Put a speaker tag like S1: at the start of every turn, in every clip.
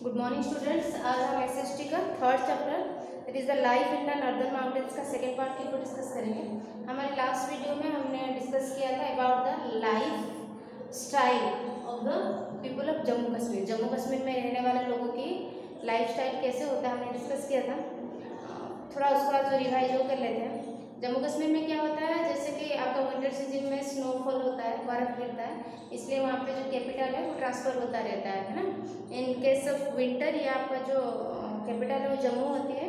S1: Good morning students. आज हम SST का third chapter that is the life in the northern mountains का second part को discuss करेंगे। हमारे लास्ट वीडियो में हमने डिस्कस किया था about the life style of the people of Jammu Kashmir. Jammu Kashmir में रहने वाले लोगों की लाइफ स्टाइल कैसे होता है हमने डिस्कस किया था। थोड़ा उसका जो रिवाइज वो कर लेते हैं। जम्मू कश्मीर में क्या होता है, जैसे कि आपका विंटर सीजन में स्नोफॉल होता है, बर्फ़ गिरता है, इसलिए वहाँ पे जो कैपिटल है वो ट्रांसफ़र होता रहता है ना। इन केस ऑफ विंटर ये आपका जो कैपिटल है वो जम्मू होती है।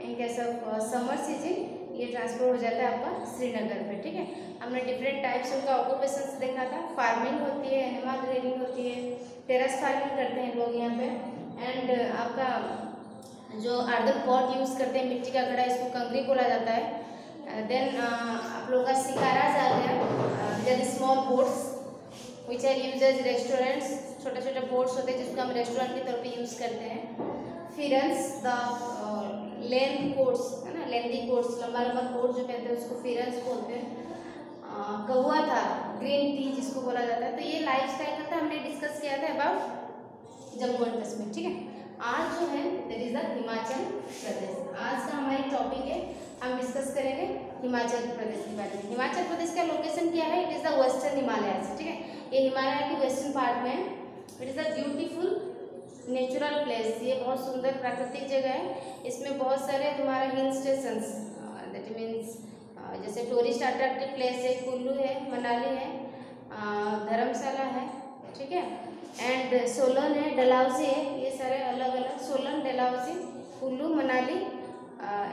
S1: In case of summer season ये ट्रांसफ़र हो जाता है आपका श्रीनगर पे। ठीक है, हमने डिफरेंट टाइप्स उनका ऑक्यूपेशंस देखा था। फार्मिंग होती है, एनिमल रेयरिंग होती है, टेरेस फार्मिंग करते हैं लोग यहाँ पे। एंड आपका जो अर्दन पॉट यूज़ करते हैं, मिट्टी का घड़ा, इसको कंकरी बोला जाता है। देन आप लोगों का शिकाराज आ गया, जैसे small boats which are used as restaurants. छोटे छोटे बोट्स होते हैं जिसको हम रेस्टोरेंट के तौर पे यूज़ करते हैं। फिरन्स द लेंथ कोट्स है ना, लेंथी कोट्स, लंबा लंबा कोट जो कहते हैं उसको फिरन्स बोलते हैं। कहुआ था, ग्रीन टी जिसको बोला जाता है। तो ये लाइफ स्टाइल का हमने डिस्कस किया था अबाउट जम्मू एंड कश्मीर। ठीक है, आज जो है that is the Himachal Pradesh. आज का हमारी टॉपिक है, हम डिस्कस करेंगे हिमाचल प्रदेश के बारे में। हिमाचल प्रदेश का लोकेशन क्या है? It is the western Himalayas. ठीक है, ये हिमालय के वेस्टर्न पार्ट में है। It is a beautiful natural place. ये बहुत सुंदर प्राकृतिक जगह है। इसमें बहुत सारे तुम्हारा हिल स्टेशंस दैट मीन्स जैसे टूरिस्ट अट्रैक्टिव प्लेस है, कुल्लू है, मनाली है, धर्मशाला है। ठीक है, एंड सोलन है, डलहौजी है। ये सारे अलग अलग, सोलन, डलहौजी, कुल्लू, मनाली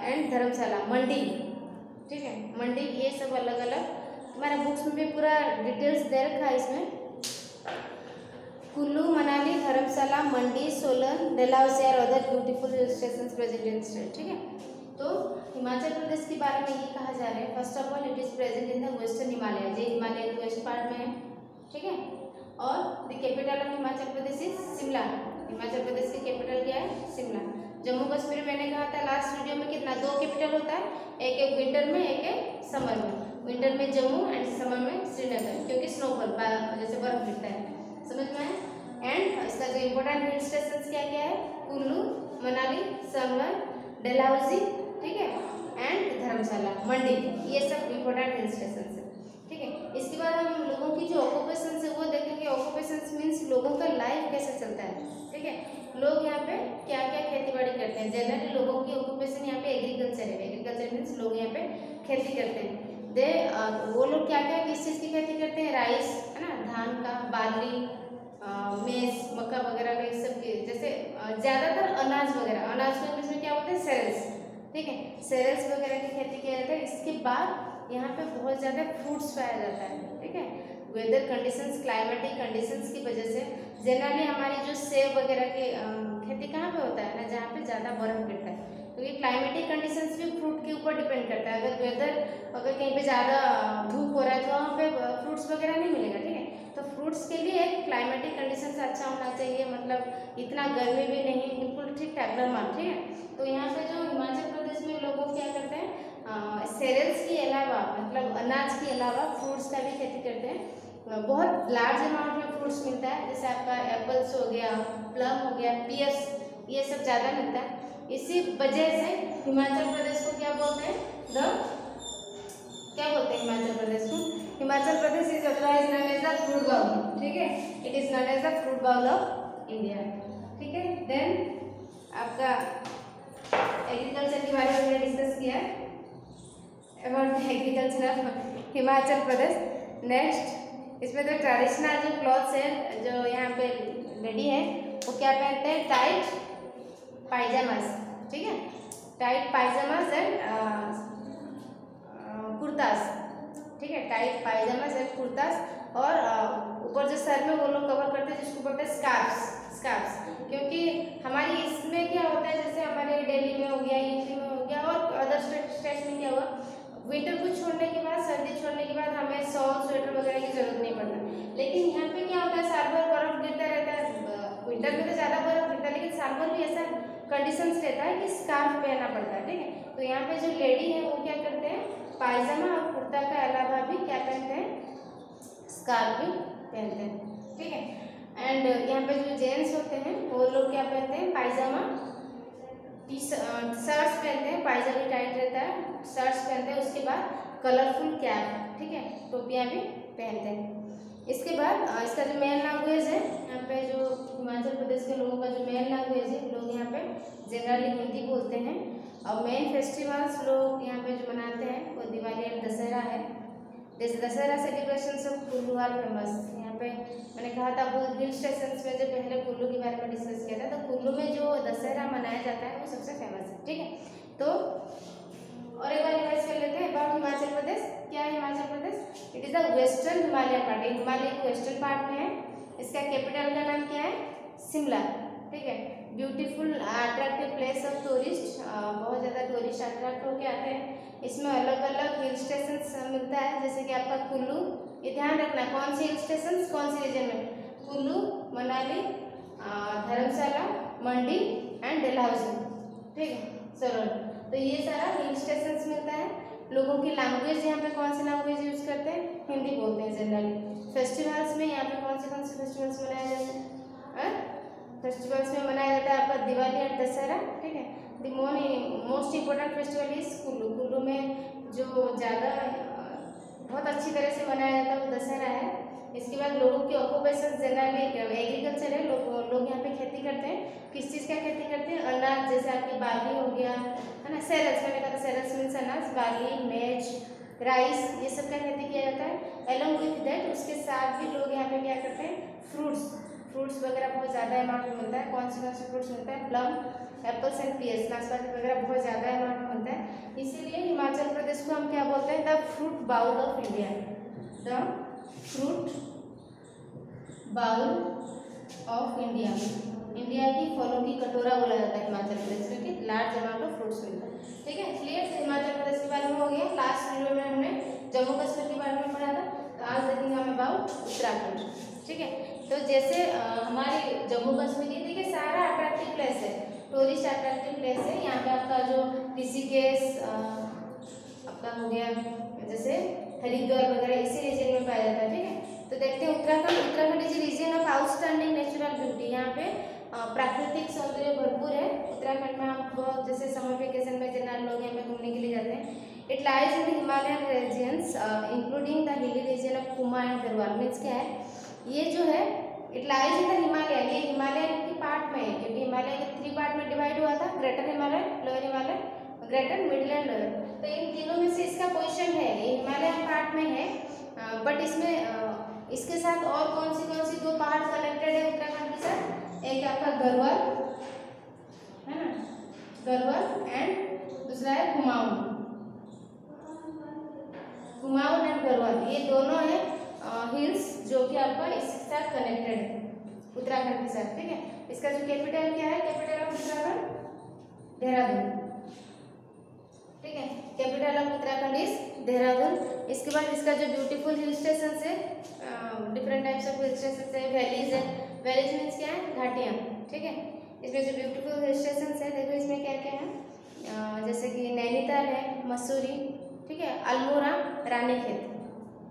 S1: एंड धर्मशाला, मंडी। ठीक है, मंडी, ये सब अलग अलग हमारा बुक्स में भी पूरा डिटेल्स दे रखा है इसमें। कुल्लू, मनाली, धर्मशाला, मंडी, सोलन, डलहौजी और other beautiful hill stations present in state. ठीक है, तो हिमाचल प्रदेश के बारे में ये कहा जा रहा है, first of all it is present in the western Himalaya. ये हिमालय के वेस्ट पार्ट में है। ठीक है, और the capital of Himachal Pradesh is Shimla. Himachal Pradesh की कैपिटल क्या है? शिमला। जम्मू कश्मीर मैंने कहा था लास्ट वीडियो में कितना, दो कैपिटल होता है, एक विंटर में, एक समर में। विंटर में जम्मू एंड समर में श्रीनगर, क्योंकि स्नोफॉल जैसे बर्फ गिरता है। समझ में आए? एंड इसका जो इम्पोर्टेंट हिल स्टेशन क्या क्या है? कुल्लू, मनाली, सोलन, डलहौजी, ठीक है, एंड धर्मशाला, मंडी, ये सब इम्पोर्टेंट हिल स्टेशन है। ठीक है, इसके बाद हम लोगों की जो ऑक्यूपेशन है वो देखेंगे। ऑक्यूपेशन मीन्स लोगों का लाइफ कैसे चलता है। ठीक है, लोग यहाँ पे क्या क्या खेती बाड़ी करते हैं। जनरली लोगों की ऑक्यूपेशन यहाँ पे एग्रीकल्चर है। एग्रीकल्चर मीन्स लोग यहाँ पे खेती करते हैं। वो लोग क्या क्या किस चीज़ की खेती करते हैं? राइस है ना, धान का, बार्ली, मेज, मक्का वगैरह का, इस सब की, जैसे ज़्यादातर अनाज वगैरह। अनाज को इंग्लिश में क्या बोलते हैं? सेरेल्स। ठीक है, सेरेल्स वगैरह की खेती किया जाता है। इसके बाद यहाँ पे बहुत ज़्यादा फ्रूट्स पाया जाता है। ठीक है, वेदर कंडीशंस, क्लाइमेटिक कंडीशंस की वजह से जनरली हमारी जो सेब वगैरह की खेती कहाँ पे होता है ना, जहाँ पे ज़्यादा बर्फ गिरता है, क्योंकि क्लाइमेटिक कंडीशंस भी फ्रूट के ऊपर डिपेंड करता है। अगर वेदर अगर कहीं पे ज़्यादा धूप हो रहा है तो वहाँ पे फ्रूट्स वगैरह नहीं मिलेगा। ठीक है, तो फ्रूट्स के लिए क्लाइमेटिक कंडीशंस अच्छा होना चाहिए, मतलब इतना गर्मी भी नहीं, बिल्कुल ठीक ठाक नॉर्मल। ठीक है, तो यहाँ पे जो हिमाचल प्रदेश में लोग क्या करते हैं, सेरेल्स के अलावा, मतलब अनाज के अलावा फ्रूट्स का भी खेती करते हैं। बहुत लार्ज अमाउंट में फ्रूट्स मिलता है, जैसे आपका एप्पल्स हो गया, प्लम हो गया, पियर्स, ये सब ज़्यादा मिलता है। इसी वजह से हिमाचल प्रदेश को क्या बोलते हैं? क्या बोलते हैं हिमाचल प्रदेश को? Himachal Pradesh is otherwise known as the fruit bowl. ठीक है, it is known as the fruit bowl of India. ठीक है, देन आपका एग्रीकल्चर के बारे में हमने डिस्कस किया about agriculture of Himachal Pradesh. Next, इसमें तो ट्रेडिशनल जो क्लॉथ्स है, जो यहाँ पे लेडी है वो क्या पहनते हैं? टाइट पायजामास। ठीक है, टाइट पायजामास एंड कुर्तास। ठीक है, टाइट पायजामास एंड कुर्तास, और ऊपर जो सर में वो लोग कवर करते हैं जिसको बोलते हैं स्कार्फ्स। क्योंकि हमारी इसमें क्या होता है, जैसे हमारे दिल्ली में हो गया, यूपी में हो गया, और अदर स्टेट में क्या हुआ, विंटर को छोड़ने के बाद, सर्दी छोड़ने के बाद हमें शॉल, स्वेटर वगैरह की जरूरत नहीं पड़ता। लेकिन यहाँ पे क्या होता है, साल भर बर्फ गिरता रहता है। विंटर में तो ज़्यादा बर्फ गिरता है, लेकिन साल भर भी ऐसा कंडीशंस रहता है कि स्कार्फ पहनना पड़ता है। ठीक है, तो यहाँ पे जो लेडी है वो क्या करते हैं, पायजामा और कुर्ता के अलावा भी क्या पहनते हैं? स्कार्फ भी पहनते हैं। ठीक है, एंड यहाँ पे जो जेंट्स होते हैं वो लोग क्या पहनते हैं, पायजामा शर्ट्स पहनते हैं, पायजामा टाइट रहता है, शर्ट्स पहनते हैं, उसके बाद कलरफुल कैप, ठीक है, टोपियाँ भी पहनते हैं। इसके बाद इसका जो मेन लैंग्वेज है, यहाँ पे जो हिमाचल प्रदेश के लोगों का जो मेन लैंग्वेज है, लोग यहाँ पे जनरली हिंदी बोलते हैं। और मेन फेस्टिवल्स लोग यहाँ पे जो मनाते हैं वो दिवाली और दशहरा है। जैसे दशहरा सेलिब्रेशन सब कुल्लू आर फेमस। यहाँ पे मैंने कहा था हिल स्टेशन में, जब पहले कुल्लू के बारे में डिस्कस किया था, तो कुल्लू में जो दशहरा मनाया जाता है वो सबसे फेमस है, ठीक है। तो और एक बार रिवाइज कर लेते हैं अबाउट हिमाचल प्रदेश। क्या है Himachal Pradesh? It is the western Himalaya part, Himalaya के वेस्टर्न पार्ट में है। इसका कैपिटल का नाम क्या है? शिमला, ठीक है। Beautiful attractive place of tourist, बहुत ज़्यादा टूरिस्ट अट्रैक्ट होके आते हैं। इसमें अलग अलग हिल स्टेशन मिलता है, जैसे कि आपका कुल्लू, ये ध्यान रखना कौन सी हिल स्टेशन कौन सी रीजन में, कुल्लू, मनाली, धर्मशाला, मंडी एंड डलहौजी, ठीक है, सोलन। तो ये सारा हिल स्टेशन मिलता है। लोगों की लैंग्वेज यहाँ पे कौन सी लैंग्वेज यूज करते हैं? हिंदी बोलते हैं जनरली। फेस्टिवल्स में यहाँ पे कौन से फेस्टिवल्स मनाए जाते हैं? फेस्टिवल्स में मनाया जाता है आपका दिवाली और दशहरा, ठीक है। The most important festival is Kullu. Kullu में जो ज़्यादा बहुत अच्छी तरह से मनाया जाता है वो दशहरा है। इसके बाद लोगों की ऑक्यूपेशन जनरली एग्रीकल्चर है। लोग यहाँ पे खेती करते हैं। किस चीज़ का खेती करते हैं? अनाज, जैसे आपकी बार्ली हो गया, है ना, सेरस, मैंने कहा सेरस मीन्स अनाज, बार्ली, मेज, राइस, ये सब का खेती किया जाता है। अलॉन्ग विथ दैट उसके साथ भी लोग यहाँ पे क्या करते हैं? फ्रूट्स वगैरह बहुत ज़्यादा अमाउंट में मिलता है। कौन से फ्रूट्स मिलता है? प्लम, एप्पल्स एंड पीयर्स, नाशपाती वगैरह बहुत ज़्यादा अमाउंट में मिलता है। इसीलिए हिमाचल प्रदेश को हम क्या बोलते हैं? The fruit bowl of India. The fruit bowl of India, India की फलों की कटोरा बोला जाता है हिमाचल प्रदेश, क्योंकि लार्ज अमाउंट ऑफ फ्रूट्स मिलता है, ठीक है। क्लियर? हिमाचल प्रदेश के बारे में हो गया। लास्ट वीडियो में हमने जम्मू कश्मीर के बारे में पढ़ा था, तो आज देखेंगे हम अबाउट उत्तराखंड, ठीक है। तो जैसे हमारे जम्मू कश्मीर ये देखिए सारा अट्रैक्टिव प्लेस है, टूरिस्ट अट्रैक्टिव प्लेस है। यहाँ पे आपका जो ऋषिकेश आपका हो गया, जैसे हरिद्वार वगैरह इसी रीजन में पाया जाता है, ठीक है। तो देखते हैं Uttarakhand is region of outstanding natural beauty. यहाँ पे प्राकृतिक सौंदर्य भरपूर है। उत्तराखंड में हम बहुत, जैसे समर वेकेशन में जनरल लोग यहाँ पे घूमने के लिए जाते हैं। It lies in the Himalayan regions including the hilly region of Kumaon and Garhwal. Means क्या है? ये जो है it lies in the Himalayan, ये हिमालयन के पार्ट में है, क्योंकि हिमालय के 3 पार्ट में डिवाइड हुआ था, greater Himalaya, lower Himalaya, greater, middle and lower. तो इन तीनों में से इसका पोजीशन है, ये हिमालयन पार्ट में है। बट इसमें इसके साथ और कौन सी 2 पहाड़ कनेक्टेड है उत्तराखंड के साथ? एक आपका गढ़वाल, है ना, गढ़वाल, एंड दूसरा है कुमाऊं एंड गढ़वाल। ये दोनों है हिल्स जो कि आपका इसके साथ कनेक्टेड है उत्तराखंड के साथ, ठीक है। इसका जो कैपिटल क्या है? कैपिटल ऑफ उत्तराखंड देहरादून, ठीक है। Capital of Uttarakhand is Dehradun. इसके बाद इसका जो ब्यूटीफुल हिल स्टेशन है, different types of hill station है, वैलीज है। वैलीज मीन्स क्या है? घाटियाँ, ठीक है। इसमें जो ब्यूटीफुल हिल स्टेशन है, देखो इसमें क्या क्या है, जैसे कि नैनीताल है, मसूरी, ठीक है, अल्मोड़ा, रानीखेत,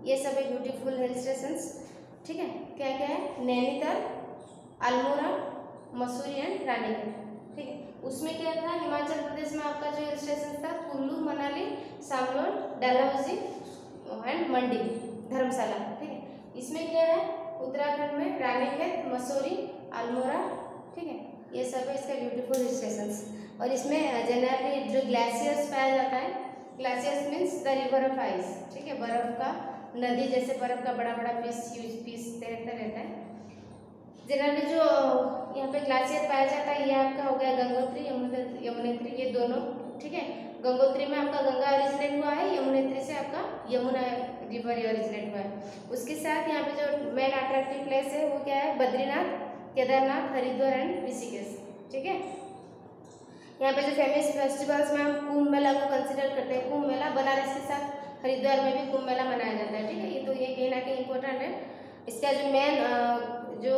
S1: ये सब है ब्यूटीफुल हिल स्टेशंस, ठीक है। क्या क्या है? नैनीताल, अल्मोड़ा, मसूरी एंड रानीखेत, ठीक है। उसमें क्या था? हिमाचल प्रदेश में आपका जो हिल स्टेशन था कुल्लू, मनाली, सामलोर, डलहौजी एंड मंडी, धर्मशाला, ठीक है। इसमें क्या है? उत्तराखंड में रानीखेत, मसूरी, अल्मोड़ा, ठीक है, ये सब है इसका ब्यूटीफुल हिल स्टेशंस। और इसमें जनरली जो ग्लेशियर्स पाया जाता है, glaciers means the river of ice, ठीक है, बर्फ का नदी, जैसे बर्फ का बड़ा बड़ा पीस तैरता रहता है। जनरली जो यहाँ पे ग्लेशियर पाया जाता है, ये आपका हो गया गंगोत्री, यमुनोत्री, ये दोनों, ठीक है। गंगोत्री में आपका गंगा ओरिजिनेट हुआ है, यमुनोत्री से आपका यमुना रिवर ओरिजिनेट हुआ है। उसके साथ यहाँ पे जो मेन अट्रैक्टिव प्लेस है वो क्या है? बद्रीनाथ, केदारनाथ, हरिद्वार एंड ऋषिकेश, ठीक है। यहाँ पे जो फेमस फेस्टिवल्स में हम कुंभ मेला को कंसिडर करते हैं। कुंभ मेला बनारस के साथ हरिद्वार में भी कुंभ मेला मनाया जाता है, ठीक है। ये तो ये कहीं ना कहीं इम्पोर्टेंट है। इसका जो मेन जो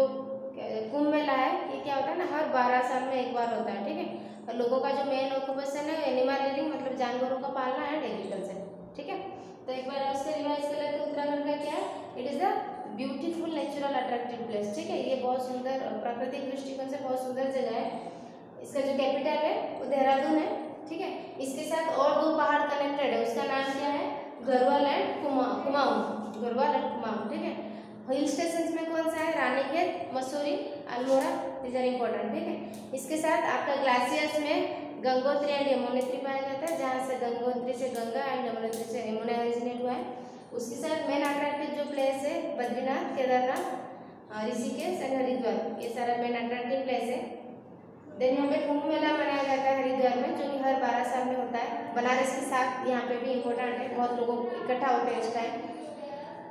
S1: कुंभ मेला है, ये क्या होता है ना, हर 12 साल में एक बार होता है, ठीक है। और लोगों का जो मेन ऑक्यूपेशन है एनिमल रीडिंग, मतलब जानवरों का पालना एंड एग्रीकल्चर, ठीक है। तो एक बार उससे रिवाइज कर लेते हैं। उत्तराखंड का क्या है? It is the beautiful natural attractive place, ठीक है। ये बहुत सुंदर प्राकृतिक दृष्टिकोण से बहुत सुंदर जगह है। इसका जो कैपिटल है वो देहरादून है, ठीक है। इसके साथ और 2 पहाड़ कनेक्टेड है, उसका नाम क्या है, गढ़वाल एंड कुमाऊं, गढ़वाल एंड कुमाऊं, ठीक है। हिल स्टेशन में कौन सा है, Ranikhet, Mussoorie, Almora, these are important, ठीक है। इसके साथ आपका ग्लासियर्स में गंगोत्री एंड यमुनोत्री पाया जाता है, जहाँ से गंगोत्री से गंगा एंड यमुनोत्री से यमुना ओरिजिनेट हुआ है। उसके साथ मेन अट्रैक्टिव जो प्लेस है बद्रीनाथ, केदारनाथ, ऋषिकेश एंड हरिद्वार, ये सारा मेन अट्रैक्टिव प्लेस है। देन यहाँ पे कुंभ मेला मनाया जाता है हरिद्वार में, जो कि हर 12 साल में होता है। बनारस के साथ यहाँ पे भी इम्पोर्टेंट है, बहुत लोग इकट्ठा होते हैं इस टाइम।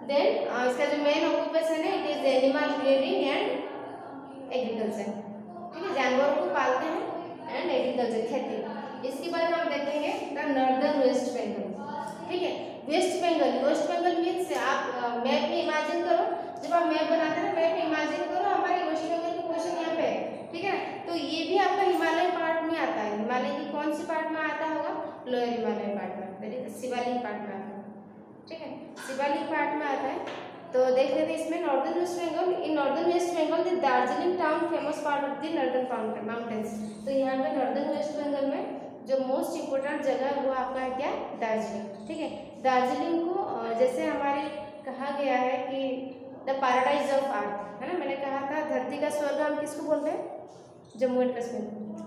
S1: देन इसका जो मेन ऑक्यूपेशन है it is animal rearing and agriculture, ठीक है। जानवरों को पालते हैं एंड एग्रीकल्चर, खेती। इसके बाद हम देखेंगे द नॉर्दर्न वेस्ट बंगाल, ठीक है। वेस्ट बंगाल मीन्स आप मैप में इमेजिन करो, जब आप मैप बनाते हैं मैप में इमेजिन करो हमारे वेस्ट बंगाल की पोजीशन यहाँ पे है, ठीक है। तो ये भी आपका हिमालय पार्ट में आता है। हिमालय की कौन सी पार्ट में आता होगा, लोअर हिमालय पार्ट में, दैट इज शिवालिक पार्ट में आता है, ठीक है। शिवालिक पार्ट में आता है। तो देख लेते हैं इसमें northern West Bengal. In northern West Bengal the Darjeeling town famous part of the northern mountains. तो यहाँ पे नॉर्दर्न वेस्ट बंगाल में जो मोस्ट इम्पोर्टेंट जगह है वो आपका है क्या, दार्जिलिंग, ठीक है। दार्जिलिंग को जैसे हमारे कहा गया है कि द पैराडाइज ऑफ अर्थ, है ना। मैंने कहा था धरती का स्वर्ग हम किसको बोलते हैं, जम्मू एंड कश्मीर,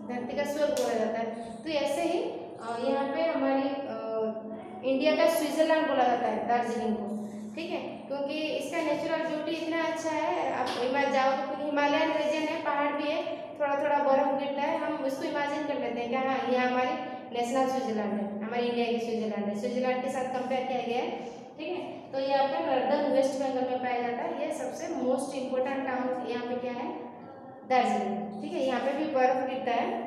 S1: धरती का स्वर्ग बोला जाता है। तो ऐसे ही यहाँ पे हमारी इंडिया का स्विट्जरलैंड बोला जाता है दार्जिलिंग को, ठीक है। क्योंकि इसका नेचुरल ब्यूटी इतना अच्छा है, आप हिमालय जाओ तो हिमालयन रीजन है, पहाड़ भी है, थोड़ा थोड़ा बर्फ गिरता है, हम उसको इमेजिन कर लेते हैं कि हाँ ये हमारी नेशनल स्विट्जरलैंड है, हमारी इंडिया की स्विट्जरलैंड है, स्विट्जरलैंड के साथ कंपेयर किया गया है, ठीक है। तो ये आपका नॉर्दर्न वेस्ट बंगाल में पाया जाता है। ये सबसे मोस्ट इम्पोर्टेंट टाउन यहाँ पे क्या है, दार्जिलिंग, ठीक है। यहाँ पे भी बर्फ गिरता है।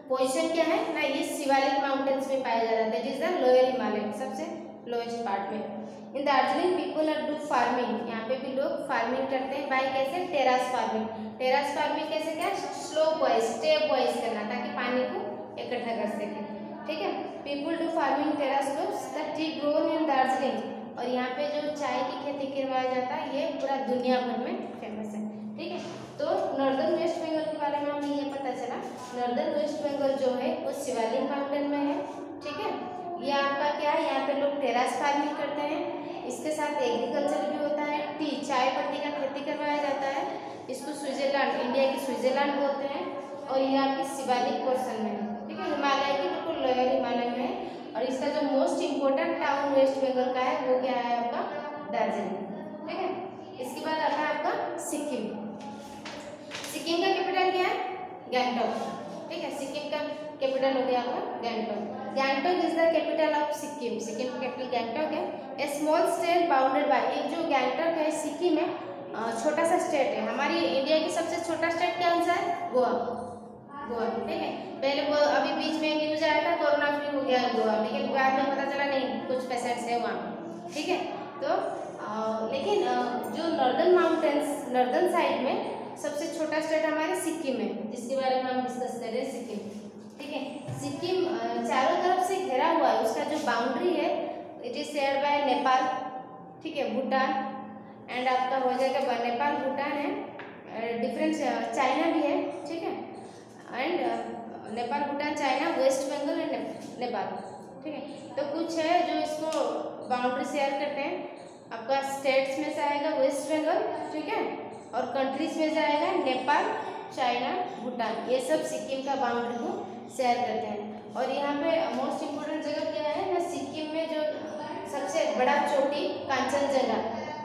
S1: पोजीशन क्या है ना, ये शिवालिक माउंटेन्स में पाया जाता है, that is the lower Himalaya, सबसे लोएस्ट पार्ट में। In Darjeeling people are do farming, यहाँ पे भी लोग फार्मिंग करते हैं बाय कैसे, टेरास फार्मिंग। टेरास फार्मिंग कैसे, क्या, स्लोप वाइज स्टेप वाइज करना ताकि पानी को इकट्ठा कर सके, ठीक है। People do farming terrace slopes, the tea grown in Darjeeling. और यहाँ पे जो चाय की खेती करवाया जाता है ये पूरा दुनिया भर में फेमस है, ठीक है। तो नॉर्दर्न वेस्ट बंगाल के बारे में हमें ये पता चला, नॉर्दर्न वेस्ट बंगाल जो है वो शिवालिक माउंटेन में है, ठीक है। ये आपका क्या है, यहाँ पे लोग टेरास फार्मिंग करते हैं, इसके साथ एग्रीकल्चर भी होता है, टी चाय पत्ती का खेती करवाया जाता है। इसको स्विट्जरलैंड, इंडिया की स्विट्जरलैंड बोलते हैं। और ये आपकी शिवालिक पोर्शन में है, ठीक है, हिमालय की बिल्कुल लोअर हिमालय में है। और इसका जो most important town West Bengal का है वो क्या है आपका, दार्जिलिंग, ठीक है। इसके बाद आता है आपका सिक्किम। सिक्किम का कैपिटल क्या है, गैंगटॉक, ठीक है। सिक्किम का कैपिटल हो गया आपका Gangtok. Gangtok is the capital of Sikkim, Sikkim का कैपिटल गैंगटॉक है। ए स्मॉल स्टेट बाउंडेड बाय, एक जो गैंगटॉक है सिक्किम है, छोटा सा स्टेट है। हमारी इंडिया की सबसे छोटा स्टेट कौन सा है, गोवा, गोवा, ठीक है। पहले वो अभी बीच में न्यूज आया था कोरोना फ्री हो गया गोवा, लेकिन बाद में पता चला नहीं कुछ पेशेंट्स है वहाँ, ठीक है। तो लेकिन जो नॉर्दर्न माउंटेन्स, नॉर्दर्न साइड में सबसे छोटा स्टेट हमारे सिक्किम है, जिसके बारे में हम डिस्कस कर रहे हैं, सिक्किम, ठीक है। सिक्किम चारों तरफ से घिरा हुआ है, उसका जो बाउंड्री है it is shared by Nepal, ठीक है, भूटान एंड आपका हो जाएगा नेपाल, भूटान है, डिफरेंट चाइना भी है, ठीक है। And Nepal, Bhutan, China, West Bengal and Nepal, ठीक है। तो कुछ है जो इसको बाउंड्री शेयर करते हैं। आपका स्टेट्स में से आएगा वेस्ट बंगाल, ठीक है, और कंट्रीज में जाएगा नेपाल, चाइना, भूटान, ये सब सिक्किम का बाउंड्री को शेयर करते हैं। और यहाँ पे मोस्ट इम्पोर्टेंट जगह क्या है ना, सिक्किम में जो सबसे बड़ा चोटी कांचनजंगा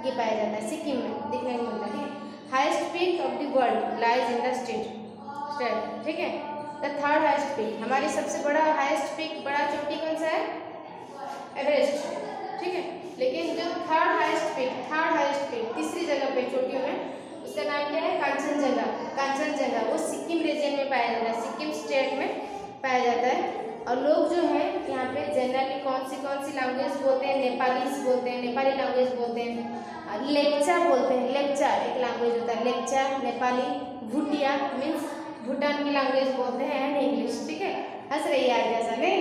S1: ये पाया जाता है, सिक्किम में दिखने को मिलता है, ठीक है। Highest peak of the world lies in the state, ठीक है। द थर्ड हाईएस्ट पीक, हमारी सबसे बड़ा हाईएस्ट पीक, बड़ा चोटी कौन सा है, एवरेस्ट, ठीक है। लेकिन जो थर्ड हाईएस्ट पीक तीसरी जगह पे चोटियों में, उसका नाम क्या है, कांचनजंगा, कांचनजंगा, वो सिक्किम रीजन में पाया जाता है, सिक्किम स्टेट में पाया जाता है। और लोग जो है यहाँ पे जनरली कौन सी लैंग्वेज बोलते हैं, नेपालीज बोलते हैं, नेपाली लैंग्वेज बोलते हैं, लेप्चा बोलते हैं, लेप्चा एक लैंग्वेज होता है, लेप्चा, नेपाली, भूटिया मीन्स भूटान की लैंग्वेज बोलते हैं, एंड इंग्लिश, ठीक है। हंस रही है आज ऐसा नहीं,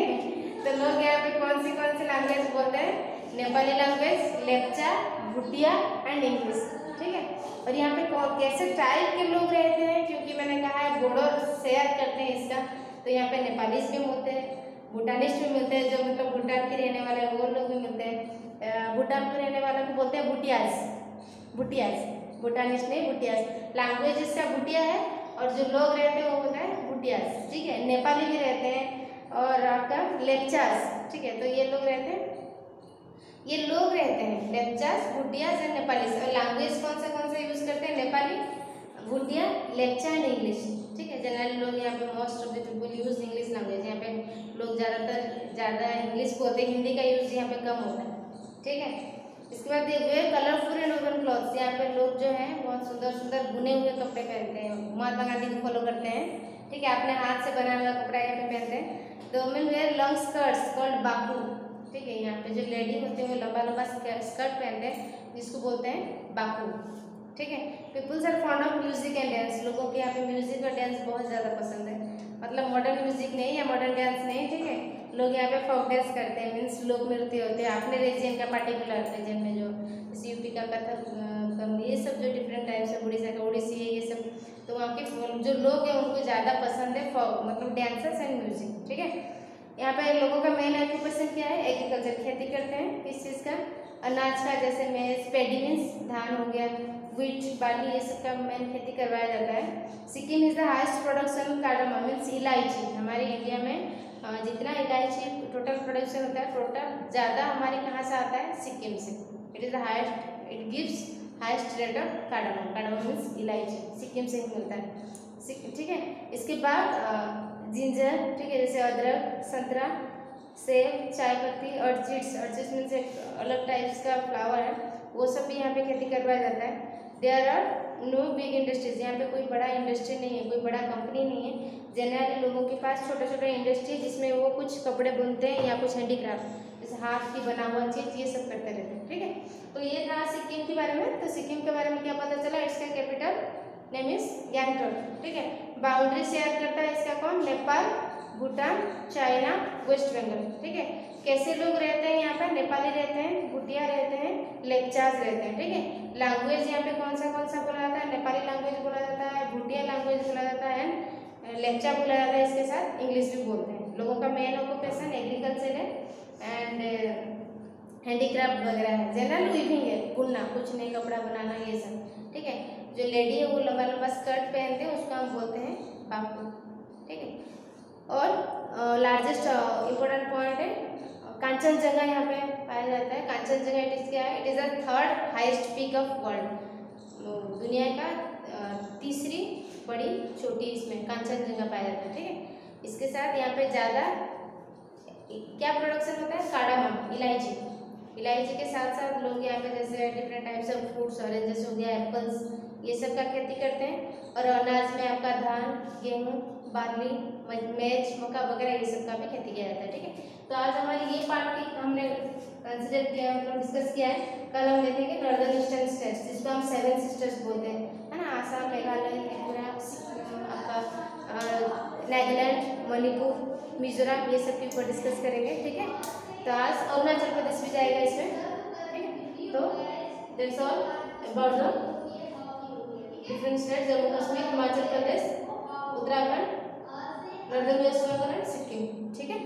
S1: तो लोग यहाँ पे कौन सी लैंग्वेज बोलते हैं, Nepali language, Lepcha, Bhutia and English, ठीक है। और यहाँ पे कैसे टाइप के लोग रहते हैं, क्योंकि मैंने कहा है बॉर्डर शेयर करते हैं इसका, तो यहाँ पे नेपालीज भी मिलते हैं, भूटानिस्ट भी मिलते हैं, जो मतलब भूटान के रहने वाले वो लोग भी मिलते हैं। भूटान के रहने वालों को बोलते हैं भूटियाज, भूटियाज, भूटानिस्ट नहीं भूटियाज। लैंग्वेज इसका भूटिया है और जो लोग रहते हैं वो होता है भूटियाज, ठीक है। नेपाली भी रहते हैं और आपका लेप्चास, ठीक है। तो ये लोग रहते हैं, ये लोग रहते हैं लेप्चास, भूटियाज एंड नेपालीज। और लैंग्वेज कौन सा यूज करते हैं, नेपाली, भूटिया, लेप्चा एंड इंग्लिश, ठीक है। जनरली लोग यहाँ पे most of the people use English language, यहाँ पे लोग ज़्यादा इंग्लिश बोलते हैं, हिंदी का यूज यहाँ पे कम होता है, ठीक है। इसके बाद देखिए कलरफुल एंड वुवन क्लॉथ्स, यहाँ पे लोग जो हैं बहुत सुंदर सुंदर बुने हुए कपड़े पहनते हैं, महात्मा गांधी को फॉलो करते हैं, ठीक है। अपने हाथ से बना हुआ कपड़ा यहाँ पे पहनते हैं। The women wear long skirts called Bakhu, ठीक है। यहाँ पे जो लेडी होते हैं वो लंबा लंबा स्कर्ट पहनते हैं जिसको बोलते हैं बाकू, ठीक है। Peoples are fond of music and dance, लोगों के यहाँ पे म्यूजिक और डांस बहुत ज़्यादा पसंद है, मतलब मॉडर्न म्यूजिक नहीं या मॉडर्न डांस नहीं, ठीक है। लोग यहाँ पे फोक डांस करते हैं, मीन्स लोक नृत्य होते हैं अपने रीजन का, पर्टिकुलर रीजन में जो जैसे यूपी का कथक, ये सब जो डिफरेंट टाइप्स है, उड़ीसा का ओडिसी है, ये सब, तो वहाँ के जो लोग हैं उनको ज़्यादा पसंद है फोक, मतलब डांसेस एंड म्यूजिक, ठीक है। यहाँ पे लोगों का मेन ऑक्यूपेशन क्या है, एग्रीकल्चर, खेती करते हैं, किस चीज़ का, अनाज का, जैसे मेज, पेडी मीन्स धान हो गया, व्हीट, बार्ली, ये सब का मेन खेती करवाया जाता है। Sikkim is the highest production cardamom means इलायची, हमारे इंडिया में जितना इलायची टोटल प्रोडक्शन होता है, टोटल ज़्यादा हमारे कहाँ से आता है, सिक्किम से। It is the highest, it gives highest rate of cardamom, cardamom means इलायची, सिक्किम से ही मिलता है, ठीक है। इसके बाद जिंजर, ठीक है, जैसे अदरक, संतरा, सेब, चाय पत्ती, ऑर्चिड्स, ऑर्चिड्स मीन्स एक अलग टाइप्स का फ्लावर है, वो सब भी यहाँ पे खेती करवाया जाता है। There are no big industries, यहाँ पे कोई बड़ा इंडस्ट्री नहीं है, कोई बड़ा कंपनी नहीं है। जनरली लोगों के पास छोटे छोटे इंडस्ट्री जिसमें वो कुछ कपड़े बुनते हैं या कुछ हैंडीक्राफ्ट, जैसे हाथ की बना हुआ चीज़, ये सब करते रहते हैं, ठीक है। तो ये था सिक्किम के बारे में। तो सिक्किम के बारे में क्या पता चला, इसका कैपिटल नेम इज गैंगटॉक, ठीक है। बाउंड्री शेयर करता है इसका कौन, नेपाल, भूटान, चाइना, वेस्ट बंगाल, ठीक है। कैसे लोग रहते हैं यहाँ पर, नेपाली रहते हैं, भूटिया रहते हैं, लेप्चास रहते हैं, ठीक है। लैंग्वेज यहाँ पे कौन सा बोला जाता है, नेपाली लैंग्वेज बोला जाता है, भूटिया लैंग्वेज बोला जाता है, लेप्चा बोला जाता है, इसके साथ इंग्लिश भी बोलते हैं। लोगों का मेन ऑक्यूपेशन एग्रीकल्चर है एंड हैंडीक्राफ्ट वगैरह है, जनरल वीविंग है, बुनना, कुछ नहीं, कपड़ा बनाना, ये सब, ठीक है। जो लेडी है वो लंबा लंबा स्कर्ट पहनते हैं, उसको हम बोलते हैं बाकू, ठीक है। और लार्जेस्ट इम्पोर्टेंट पॉइंट है कांचनजंगा, यहाँ पे पाया जाता है। कांचनजंगा इट इज क्या है, it is the third highest peak of world, दुनिया का तीसरी बड़ी चोटी इसमें कांचनजंगा पाया जाता है, ठीक है। इसके साथ यहाँ पे ज़्यादा क्या प्रोडक्शन होता है, कार्डामम, इलायची, इलायची के साथ साथ लोग यहाँ पे जैसे different types of fruits, oranges हो गया, एप्पल्स, ये सब का खेती करते हैं। और अनाज में आपका धान, गेहूँ, बार्ली, मेज, मक्का वगैरह, ये सब का भी खेती किया जाता है, ठीक है। तो आज हमारी ये पार्ट की हमने कंसिडर किया, मतलब डिस्कस किया है। कल हम देखेंगे नॉर्दर्न ईस्टर्न स्टेट्स, जिसको हम 7 सिस्टर्स बोलते हैं, है ना, आसाम, मेघालय, त्रिपुरा, आपका नागालैंड, मणिपुर, मिजोरम, ये सब के ऊपर डिस्कस करेंगे, ठीक है। तो आज अरुणाचल प्रदेश भी जाएगा इसमें, ठीक है। तो that's all about the different states, Jammu Kashmir, Himachal Pradesh, Uttarakhand, northern West Bengal and Sikkim, ठीक है।